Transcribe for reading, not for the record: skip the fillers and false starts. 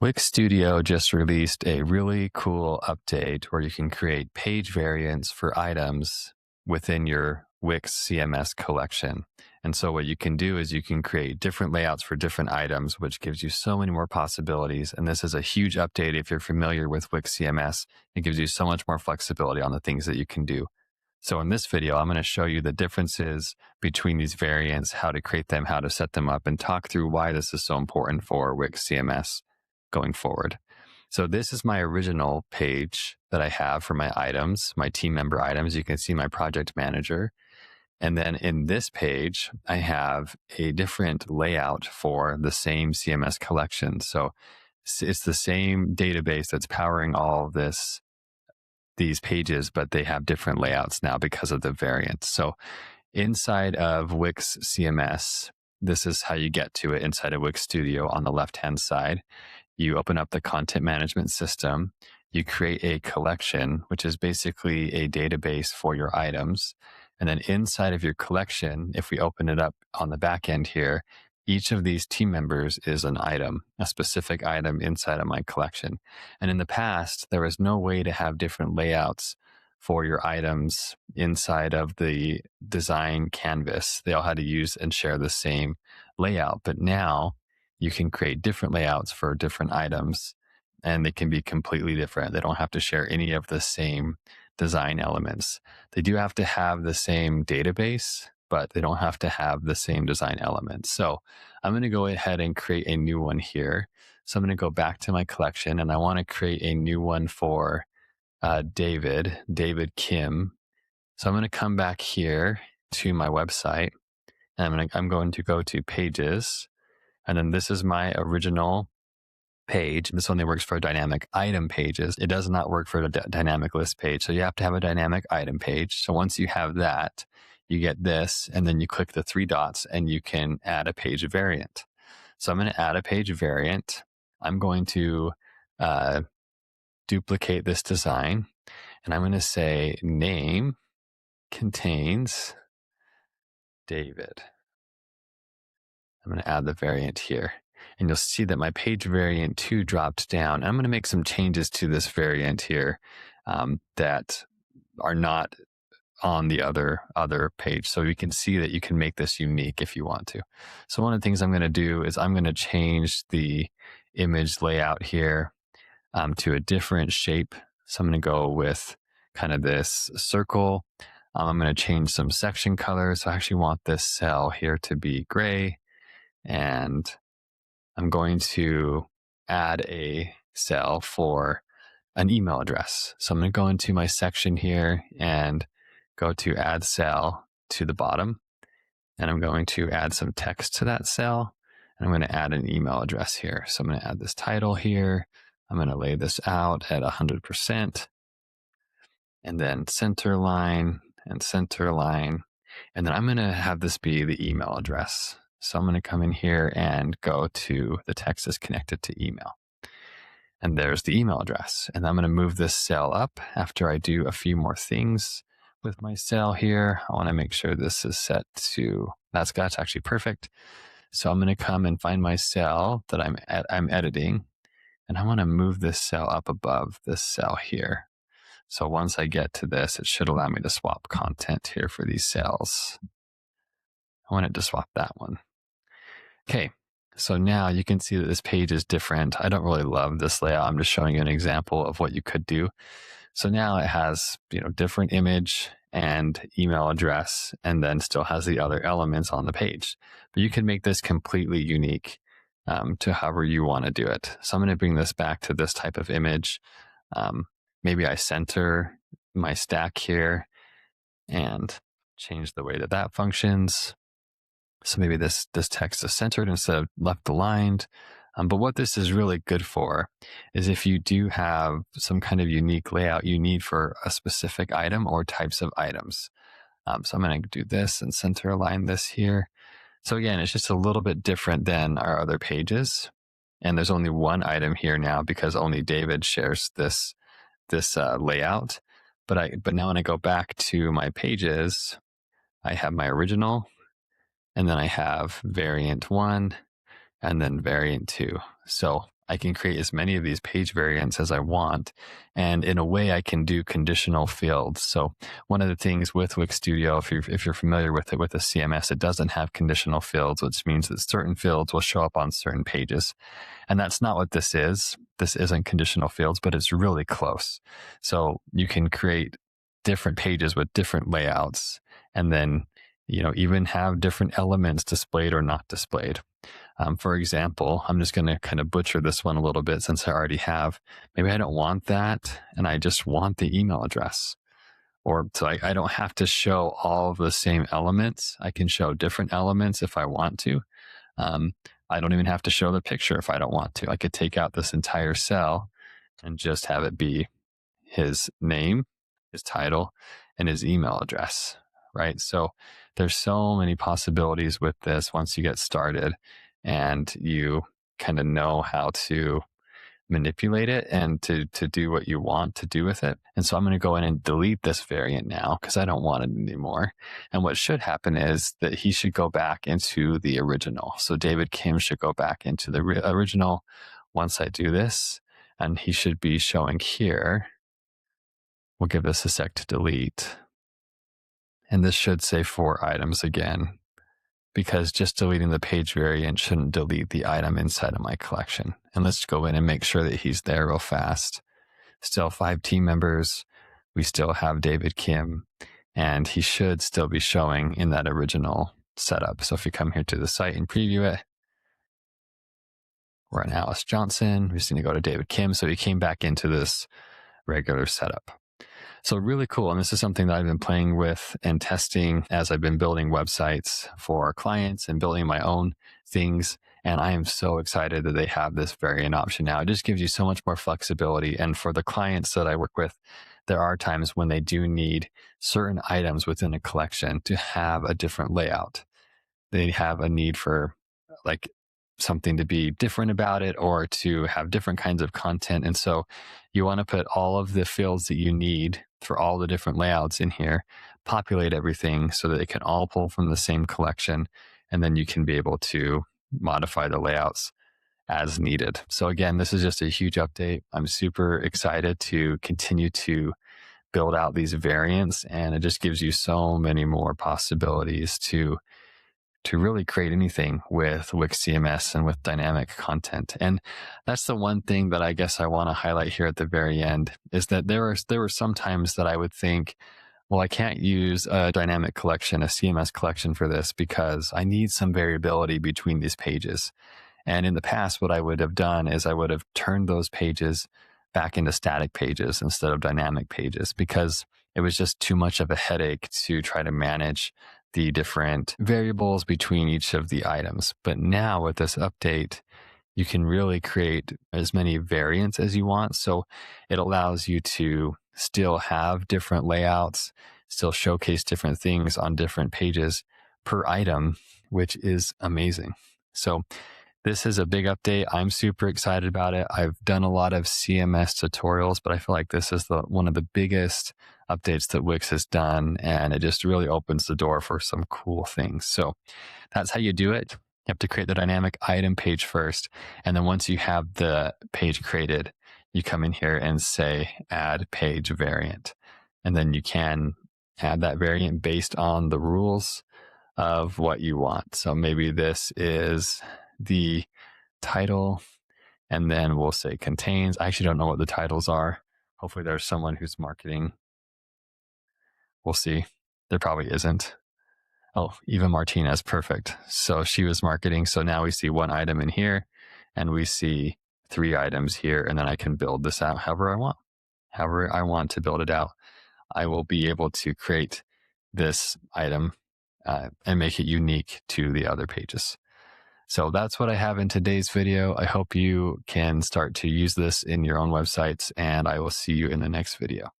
Wix Studio just released a really cool update where you can create page variants for items within your Wix CMS collection. And so what you can do is you can create different layouts for different items, which gives you so many more possibilities. And this is a huge update if you're familiar with Wix CMS. It gives you so much more flexibility on the things that you can do. So in this video, I'm going to show you the differences between these variants, how to create them, how to set them up, and talk through why this is so important for Wix CMS going forward. So this is my original page that I have for my items, my team member items. You can see my project manager. And then in this page, I have a different layout for the same CMS collection. So it's the same database that's powering all of these pages, but they have different layouts now because of the variant. So inside of Wix CMS, this is how you get to it inside of Wix Studio on the left-hand side. You open up the content management system, you create a collection, which is basically a database for your items. And then inside of your collection, if we open it up on the back end here, each of these team members is an item, a specific item inside of my collection. And in the past, there was no way to have different layouts for your items inside of the design canvas. They all had to use and share the same layout. But now you can create different layouts for different items, and they can be completely different. They don't have to share any of the same design elements. They do have to have the same database, but they don't have to have the same design elements. So I'm going to go ahead and create a new one here. So I'm going to go back to my collection, and I want to create a new one for David Kim. So I'm going to come back here to my website, and I'm going to go to Pages. And then this is my original page. This only works for dynamic item pages. It does not work for a dynamic list page. So you have to have a dynamic item page. So once you have that, you get this, and then you click the three dots and you can add a page variant. So I'm going to add a page variant. I'm going to duplicate this design, and I'm going to say name contains David. I'm going to add the variant here, and you'll see that my page variant 2 dropped down. I'm going to make some changes to this variant here that are not on the other page. So you can see that you can make this unique if you want to. So one of the things I'm going to do is I'm going to change the image layout here to a different shape. So I'm going to go with kind of this circle. I'm going to change some section colors. So I actually want this cell here to be gray. And I'm going to add a cell for an email address. So I'm going to go into my section here and go to add cell to the bottom. And I'm going to add some text to that cell. And I'm going to add an email address here. So I'm going to add this title here. I'm going to lay this out at 100%. And then center line and center line. And then I'm going to have this be the email address. So I'm going to come in here and go to the text is connected to email. And there's the email address. And I'm going to move this cell up after I do a few more things with my cell here. I want to make sure this is set to, that's actually perfect. So I'm going to come and find my cell that I'm editing. And I want to move this cell up above this cell here. So once I get to this, it should allow me to swap content here for these cells. I want it to swap that one. Okay, so now you can see that this page is different. I don't really love this layout. I'm just showing you an example of what you could do. So now it has, different image and email address, and then still has the other elements on the page. But you can make this completely unique to however you want to do it. So I'm going to bring this back to this type of image. Maybe I center my stack here and change the way that functions. So maybe this text is centered instead of left aligned. But what this is really good for is if you do have some kind of unique layout you need for a specific item or types of items. So I'm going to do this and center align this here. So again, it's just a little bit different than our other pages. And there's only one item here now because only David shares this layout. But now when I go back to my pages, I have my original, and then I have variant 1 and then variant 2. So I can create as many of these page variants as I want. And in a way, I can do conditional fields. So one of the things with Wix Studio, if you're familiar with it, with a CMS, it doesn't have conditional fields, which means that certain fields will show up on certain pages. And that's not what this is. This isn't conditional fields, but it's really close. So you can create different pages with different layouts, and then, even have different elements displayed or not displayed. For example, I'm just going to kind of butcher this one a little bit since I already have. Maybe I don't want that, and I just want the email address. Or so I don't have to show all of the same elements. I can show different elements if I want to. I don't even have to show the picture if I don't want to. I could take out this entire cell and just have it be his name, his title, and his email address, right? So there's so many possibilities with this once you get started and you kind of know how to manipulate it and to do what you want to do with it. And so I'm going to go in and delete this variant now because I don't want it anymore. And what should happen is that he should go back into the original. So David Kim should go back into the original once I do this, and he should be showing here. We'll give this a sec to delete. And this should say 4 items again, because just deleting the page variant shouldn't delete the item inside of my collection. And let's go in and make sure that he's there real fast. Still 5 team members. We still have David Kim, and he should still be showing in that original setup. So if you come here to the site and preview it, we're on Alice Johnson. We just need to go to David Kim. So he came back into this regular setup. So really cool. And this is something that I've been playing with and testing as I've been building websites for our clients and building my own things. And I am so excited that they have this variant option now. It just gives you so much more flexibility. And for the clients that I work with, there are times when they do need certain items within a collection to have a different layout. They have a need for like something to be different about it or to have different kinds of content. And so you want to put all of the fields that you need for all the different layouts in here, populate everything so that it can all pull from the same collection. And then you can be able to modify the layouts as needed. So again, this is just a huge update. I'm super excited to continue to build out these variants, and it just gives you so many more possibilities to really create anything with Wix CMS and with dynamic content. And that's the one thing that I guess I want to highlight here at the very end, is that there were some times that I would think, well, I can't use a dynamic collection, a CMS collection for this because I need some variability between these pages. And in the past, what I would have done is I would have turned those pages back into static pages instead of dynamic pages, because it was just too much of a headache to try to manage the different variables between each of the items. But now with this update, you can really create as many variants as you want. So it allows you to still have different layouts, still showcase different things on different pages per item, which is amazing. So this is a big update. I'm super excited about it. I've done a lot of CMS tutorials, but I feel like this is one of the biggest updates that Wix has done, and it just really opens the door for some cool things. So that's how you do it. You have to create the dynamic item page first, and then once you have the page created, you come in here and say add page variant, and then you can add that variant based on the rules of what you want. So maybe this is the title, and then we'll say contains. I actually don't know what the titles are. Hopefully there's someone who's marketing. We'll see. There probably isn't. Oh, Eva Martinez. Perfect. So she was marketing. So now we see 1 item in here, and we see 3 items here, and then I can build this out however I want. However I want to build it out, I will be able to create this item and make it unique to the other pages. So that's what I have in today's video. I hope you can start to use this in your own websites, and I will see you in the next video.